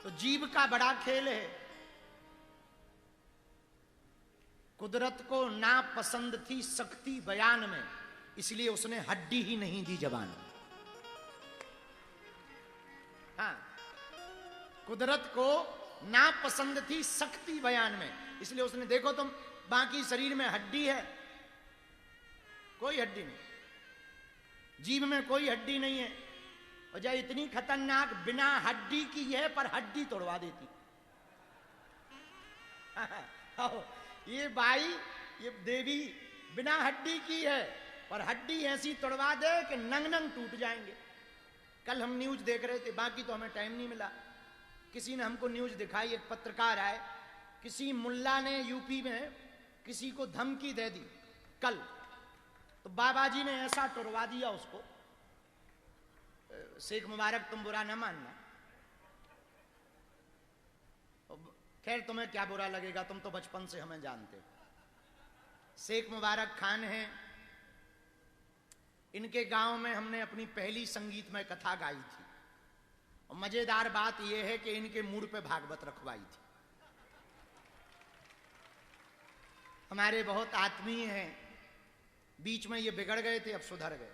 तो जीव का बड़ा खेल है। कुदरत को ना पसंद थी सख्ती बयान में, इसलिए उसने हड्डी ही नहीं दी जबान में। हाँ, कुदरत को ना पसंद थी सख्ती बयान में, इसलिए उसने, देखो तुम बाकी शरीर में हड्डी है, कोई हड्डी नहीं, जीव में कोई हड्डी नहीं है। और जब इतनी खतरनाक बिना हड्डी की है पर हड्डी तोड़वा देती। ये बाई, ये देवी बिना हड्डी की है पर हड्डी ऐसी तोड़वा दे कि नंग नंग टूट जाएंगे। कल हम न्यूज देख रहे थे, बाकी तो हमें टाइम नहीं मिला, किसी ने हमको न्यूज दिखाई, एक पत्रकार आए, किसी मुल्ला ने यूपी में किसी को धमकी दे दी कल, तो बाबा जी ने ऐसा टुरवा दिया उसको। शेख मुबारक तुम बुरा न मानना, खैर तुम्हें क्या बुरा लगेगा, तुम तो बचपन से हमें जानते हो। शेख मुबारक खान हैं, इनके गांव में हमने अपनी पहली संगीतमय कथा गाई थी। और मजेदार बात यह है कि इनके मूड पे भागवत रखवाई थी। हमारे बहुत आत्मीय हैं, बीच में ये बिगड़ गए थे, अब सुधर गए,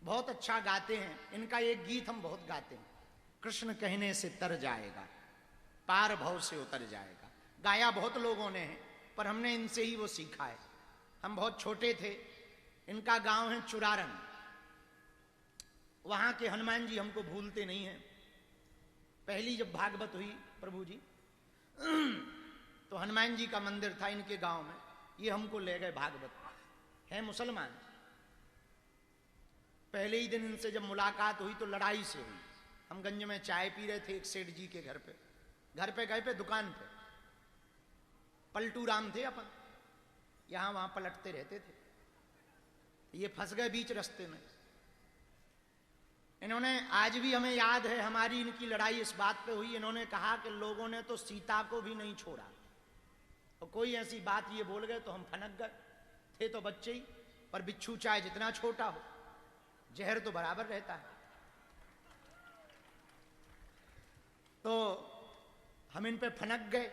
बहुत अच्छा गाते हैं। इनका एक गीत हम बहुत गाते हैं, कृष्ण कहने से तर जाएगा, पार भव से उतर जाएगा। गाया बहुत लोगों ने है, पर हमने इनसे ही वो सीखा है। हम बहुत छोटे थे, इनका गांव है चुरारन, वहां के हनुमान जी हमको भूलते नहीं हैं। पहली जब भागवत हुई प्रभु जी, तो हनुमान जी का मंदिर था इनके गांव में, ये हमको ले गए भागवत, है मुसलमान। पहले ही दिन इनसे जब मुलाकात हुई तो लड़ाई से हुई। हम गंज में चाय पी रहे थे एक सेठ जी के घर पे गए पे दुकान पे, पलटू राम थे अपन, यहां वहां पलटते रहते थे। ये फंस गए बीच रास्ते में। इन्होंने, आज भी हमें याद है हमारी इनकी लड़ाई इस बात पे हुई, इन्होंने कहा कि लोगों ने तो सीता को भी नहीं छोड़ा, और कोई ऐसी बात ये बोल गए तो हम फनक गए। थे तो बच्चे ही, पर बिच्छू चाहे जितना छोटा हो, जहर तो बराबर रहता है। तो हम इन पे फनक गए।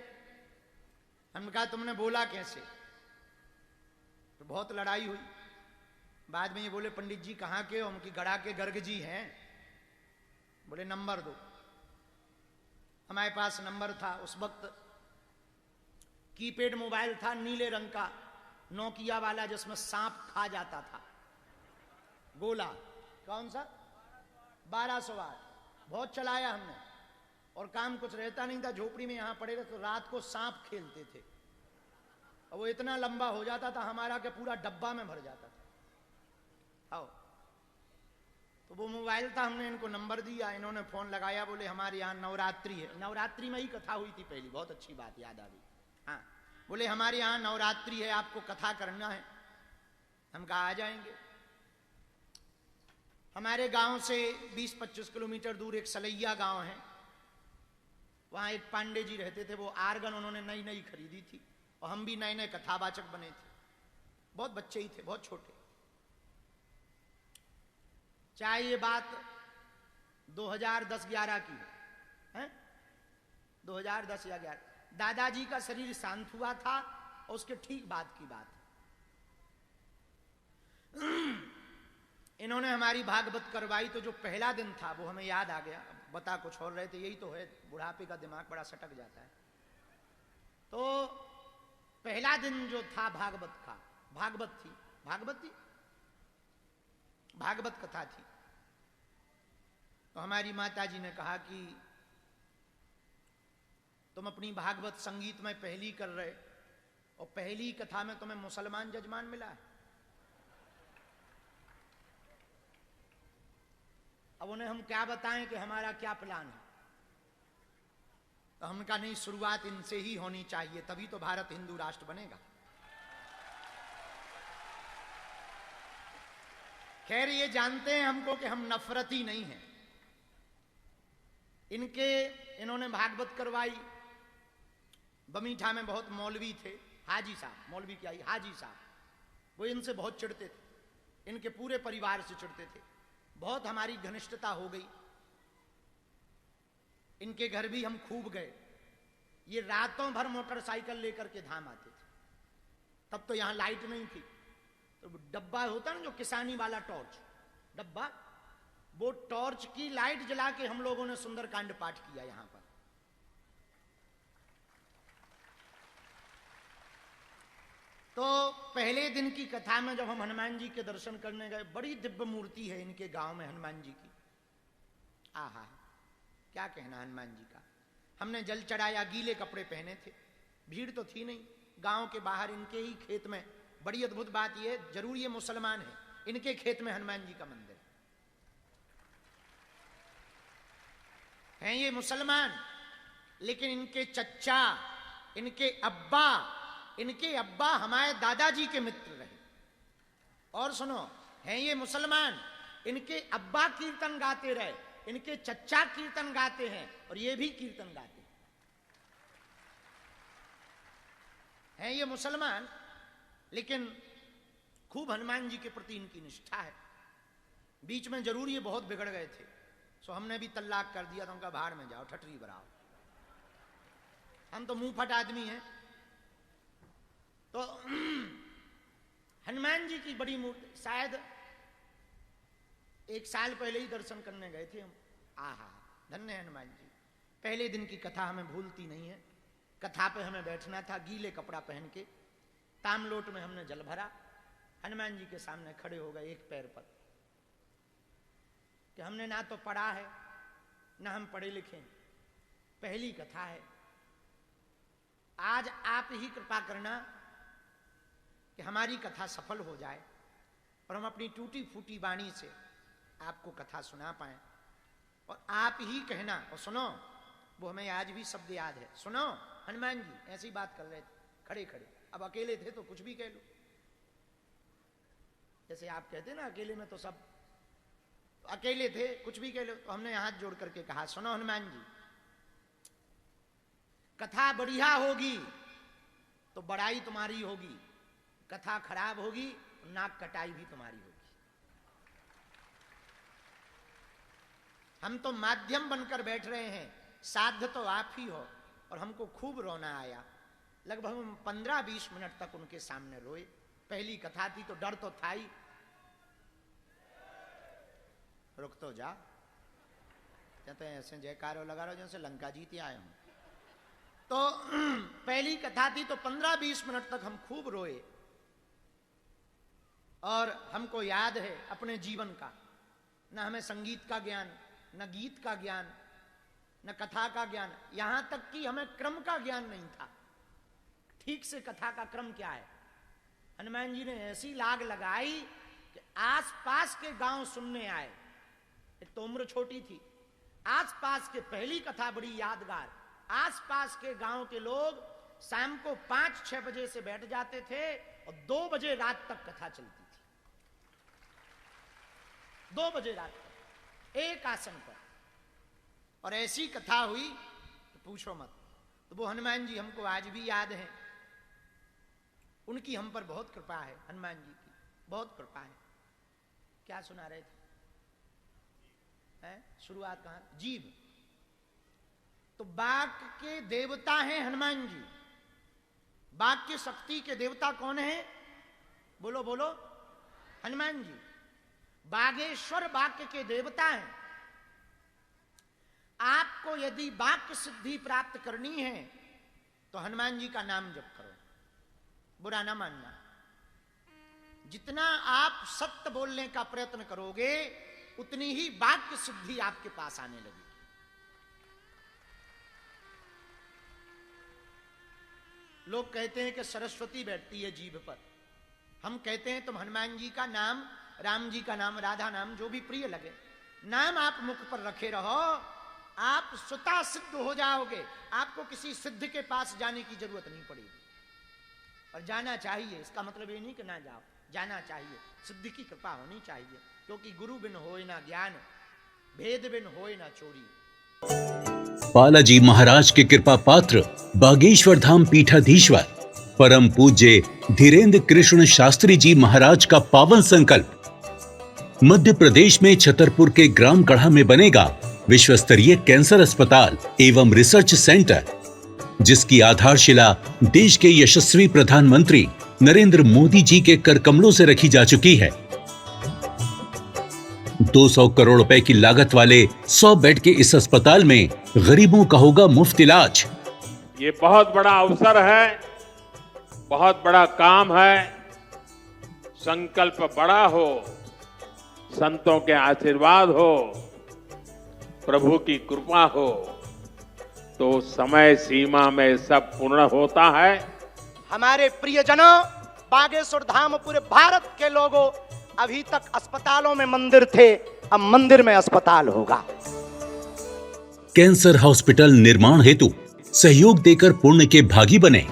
हमने कहा तुमने बोला कैसे? तो बहुत लड़ाई हुई। बाद में ये बोले पंडित जी कहाँ के हो? हम की गड़ा के गर्ग जी हैं। बोले नंबर दो। हमारे पास नंबर था, उस वक्त कीपैड मोबाइल था, नीले रंग का, नोकिया वाला, जिसमें सांप खा जाता था, गोला। कौन सा? 1208। बहुत चलाया हमने, और काम कुछ रहता नहीं था, झोपड़ी में यहां पड़े रहे तो रात को सांप खेलते थे, और वो इतना लंबा हो जाता था हमारा कि पूरा डब्बा में भर जाता था। आओ, तो वो मोबाइल था, हमने इनको नंबर दिया, इन्होंने फोन लगाया, बोले हमारे यहाँ नवरात्रि है। नवरात्रि में ही कथा हुई थी पहली, बहुत अच्छी बात याद आ गई। हाँ, बोले हमारे यहाँ नवरात्रि है, आपको कथा करना है। हम कहा आ जाएंगे। हमारे गांव से 20-25 किलोमीटर दूर एक सलैया गांव है, वहां एक पांडे जी रहते थे। वो आर्गन उन्होंने नई नई खरीदी थी, और हम भी नए नए कथावाचक बने थे, बहुत बच्चे ही थे, बहुत छोटे। चाहे ये बात 2010-11 की है, 2010 या 11, दादाजी का शरीर शांत हुआ था, और उसके ठीक बाद की बात। इन्होंने हमारी भागवत करवाई, तो जो पहला दिन था वो हमें याद आ गया। बता कुछ और रहे थे, यही तो है, बुढ़ापे का दिमाग बड़ा सटक जाता है। तो पहला दिन जो था भागवत का, भागवत कथा थी। तो हमारी माता जी ने कहा कि तुम अपनी भागवत संगीत में पहली कर रहे, और पहली कथा में तुम्हें मुसलमान जजमान मिला है। अब उन्हें हम क्या बताएं कि हमारा क्या प्लान है? तो हमने कहा नहीं, शुरुआत इनसे ही होनी चाहिए, तभी तो भारत हिंदू राष्ट्र बनेगा। खैर ये जानते हैं हमको कि हम नफरती नहीं हैं। इन्होंने भागवत करवाई। बमीठा में बहुत मौलवी थे, हाजी साहब, मौलवी क्या, हाजी साहब, वो इनसे बहुत चिढ़ते थे, इनके पूरे परिवार से चिढ़ते थे। बहुत हमारी घनिष्ठता हो गई। इनके घर भी हम खूब गए। ये रातों भर मोटरसाइकिल लेकर के धाम आते थे। तब तो यहां लाइट नहीं थी, तो डब्बा होता ना जो किसानी वाला टॉर्च डब्बा, वो टॉर्च की लाइट जला के हम लोगों ने सुंदरकांड पाठ किया यहां पर। तो पहले दिन की कथा में जब हम हनुमान जी के दर्शन करने गए, बड़ी दिव्य मूर्ति है इनके गांव में हनुमान जी की। आहा, क्या कहना हनुमान जी का। हमने जल चढ़ाया, गीले कपड़े पहने थे, भीड़ तो थी नहीं। गांव के बाहर इनके ही खेत में, बड़ी अद्भुत बात यह, जरूर ये मुसलमान है, इनके खेत में हनुमान जी का मंदिर है। ये मुसलमान, लेकिन इनके चच्चा, इनके अब्बा हमारे दादाजी के मित्र रहे। और सुनो, हैं ये मुसलमान, इनके अब्बा कीर्तन गाते रहे, इनके चच्चा कीर्तन गाते हैं और ये भी कीर्तन गाते हैं ये मुसलमान, लेकिन खूब हनुमान जी के प्रति इनकी निष्ठा है। बीच में जरूर ये बहुत बिगड़ गए थे, सो हमने भी तल्लाक कर दिया था, उनका भाड़ में जाओ, ठटरी बराओ, हम तो मुंह फट आदमी हैं। तो हनुमान जी की बड़ी मूर्ति, शायद 1 साल पहले ही दर्शन करने गए थे हम। आहा, धन्य हनुमान जी। पहले दिन की कथा हमें भूलती नहीं है। कथा पे हमें बैठना था, गीले कपड़ा पहन के, तामलोट में हमने जल भरा, हनुमान जी के सामने खड़े हो गए एक पैर पर, कि हमने ना तो पढ़ा है ना हम पढ़े लिखे, पहली कथा है, आज आप ही कृपा करना कि हमारी कथा सफल हो जाए और हम अपनी टूटी फूटी वाणी से आपको कथा सुना पाएं। और आप ही कहना, और सुनो, वो हमें आज भी शब्द याद है, सुनो हनुमान जी ऐसी बात कर रहे थे खड़े खड़े, अब अकेले थे तो कुछ भी कह लो, जैसे आप कहते ना अकेले में तो सब, तो अकेले थे कुछ भी कह लो। तो हमने हाथ जोड़ करके कहा, सुनो हनुमान जी, कथा बढ़िया होगी तो बड़ाई तुम्हारी होगी, कथा खराब होगी तो नाक कटाई भी तुम्हारी होगी। हम तो माध्यम बनकर बैठ रहे हैं, साध्य तो आप ही हो। और हमको खूब रोना आया, लगभग 15-20 मिनट तक उनके सामने रोए। पहली कथा थी तो डर तो था ही, रुक तो जा, कहते हैं ऐसे जयकारो लगा रहे जैसे लंका जीते आए हूं। तो पहली कथा थी तो 15-20 मिनट तक हम खूब रोए। और हमको याद है अपने जीवन का, न हमें संगीत का ज्ञान, न गीत का ज्ञान, न कथा का ज्ञान, यहां तक कि हमें क्रम का ज्ञान नहीं था, ठीक से कथा का क्रम क्या है। हनुमान जी ने ऐसी लाग लगाई कि आसपास के गांव सुनने आए। एक तो उम्र छोटी थी, आसपास के, पहली कथा बड़ी यादगार, आसपास के गांव के लोग शाम को 5-6 बजे से बैठ जाते थे और 2 बजे रात तक कथा चलती थी। 2 बजे रात तक एक आसन पर, और ऐसी कथा हुई तो पूछो मत। तो वो हनुमान जी हमको आज भी याद है, उनकी हम पर बहुत कृपा है, हनुमान जी की बहुत कृपा है। क्या सुना रहे थे? शुरुआत कहां? जीव। तो वाक के देवता हैं हनुमान जी। वाक्य शक्ति के देवता कौन है? बोलो बोलो, हनुमान जी। बागेश्वर वाक्य के देवता हैं। आपको यदि वाक्य सिद्धि प्राप्त करनी है तो हनुमान जी का नाम जप करो, बुरा ना मानना। जितना आप सत्य बोलने का प्रयत्न करोगे उतनी ही वाक्य सिद्धि आपके पास आने लगेगी। लोग कहते हैं कि सरस्वती बैठती है जीभ पर, हम कहते हैं तुम हनुमान जी का नाम, राम जी का नाम, राधा नाम, जो भी प्रिय लगे, नाम आप मुख पर रखे रहो, आप स्वतः सिद्ध हो जाओगे। आपको किसी सिद्ध के पास जाने की जरूरत नहीं पड़ेगी। और जाना चाहिए, इसका मतलब ये नहीं कि ना जाओ, जाना चाहिए। सिद्धि की कृपा होनी चाहिए, क्योंकि गुरु बिन होए ना ज्ञान, भेद बिन होए ना चोरी। बालाजी महाराज के कृपा पात्र बागेश्वर धाम पीठाधीश्वर परम पूज्य धीरेन्द्र कृष्ण शास्त्री जी महाराज का पावन संकल्प। मध्य प्रदेश में छतरपुर के ग्राम गढ़ा में बनेगा विश्व स्तरीय कैंसर अस्पताल एवं रिसर्च सेंटर, जिसकी आधारशिला देश के यशस्वी प्रधानमंत्री नरेंद्र मोदी जी के कर कमलों से रखी जा चुकी है। 200 करोड़ रुपए की लागत वाले 100 बेड के इस अस्पताल में गरीबों का होगा मुफ्त इलाज। ये बहुत बड़ा अवसर है, बहुत बड़ा काम है। संकल्प बड़ा हो, संतों के आशीर्वाद हो, प्रभु की कृपा हो, तो समय सीमा में सब पूर्ण होता है। हमारे प्रियजनों, बागेश्वर धाम पूरे भारत के लोगों, अभी तक अस्पतालों में मंदिर थे, अब मंदिर में अस्पताल होगा। कैंसर हॉस्पिटल निर्माण हेतु सहयोग देकर पुण्य के भागी बने।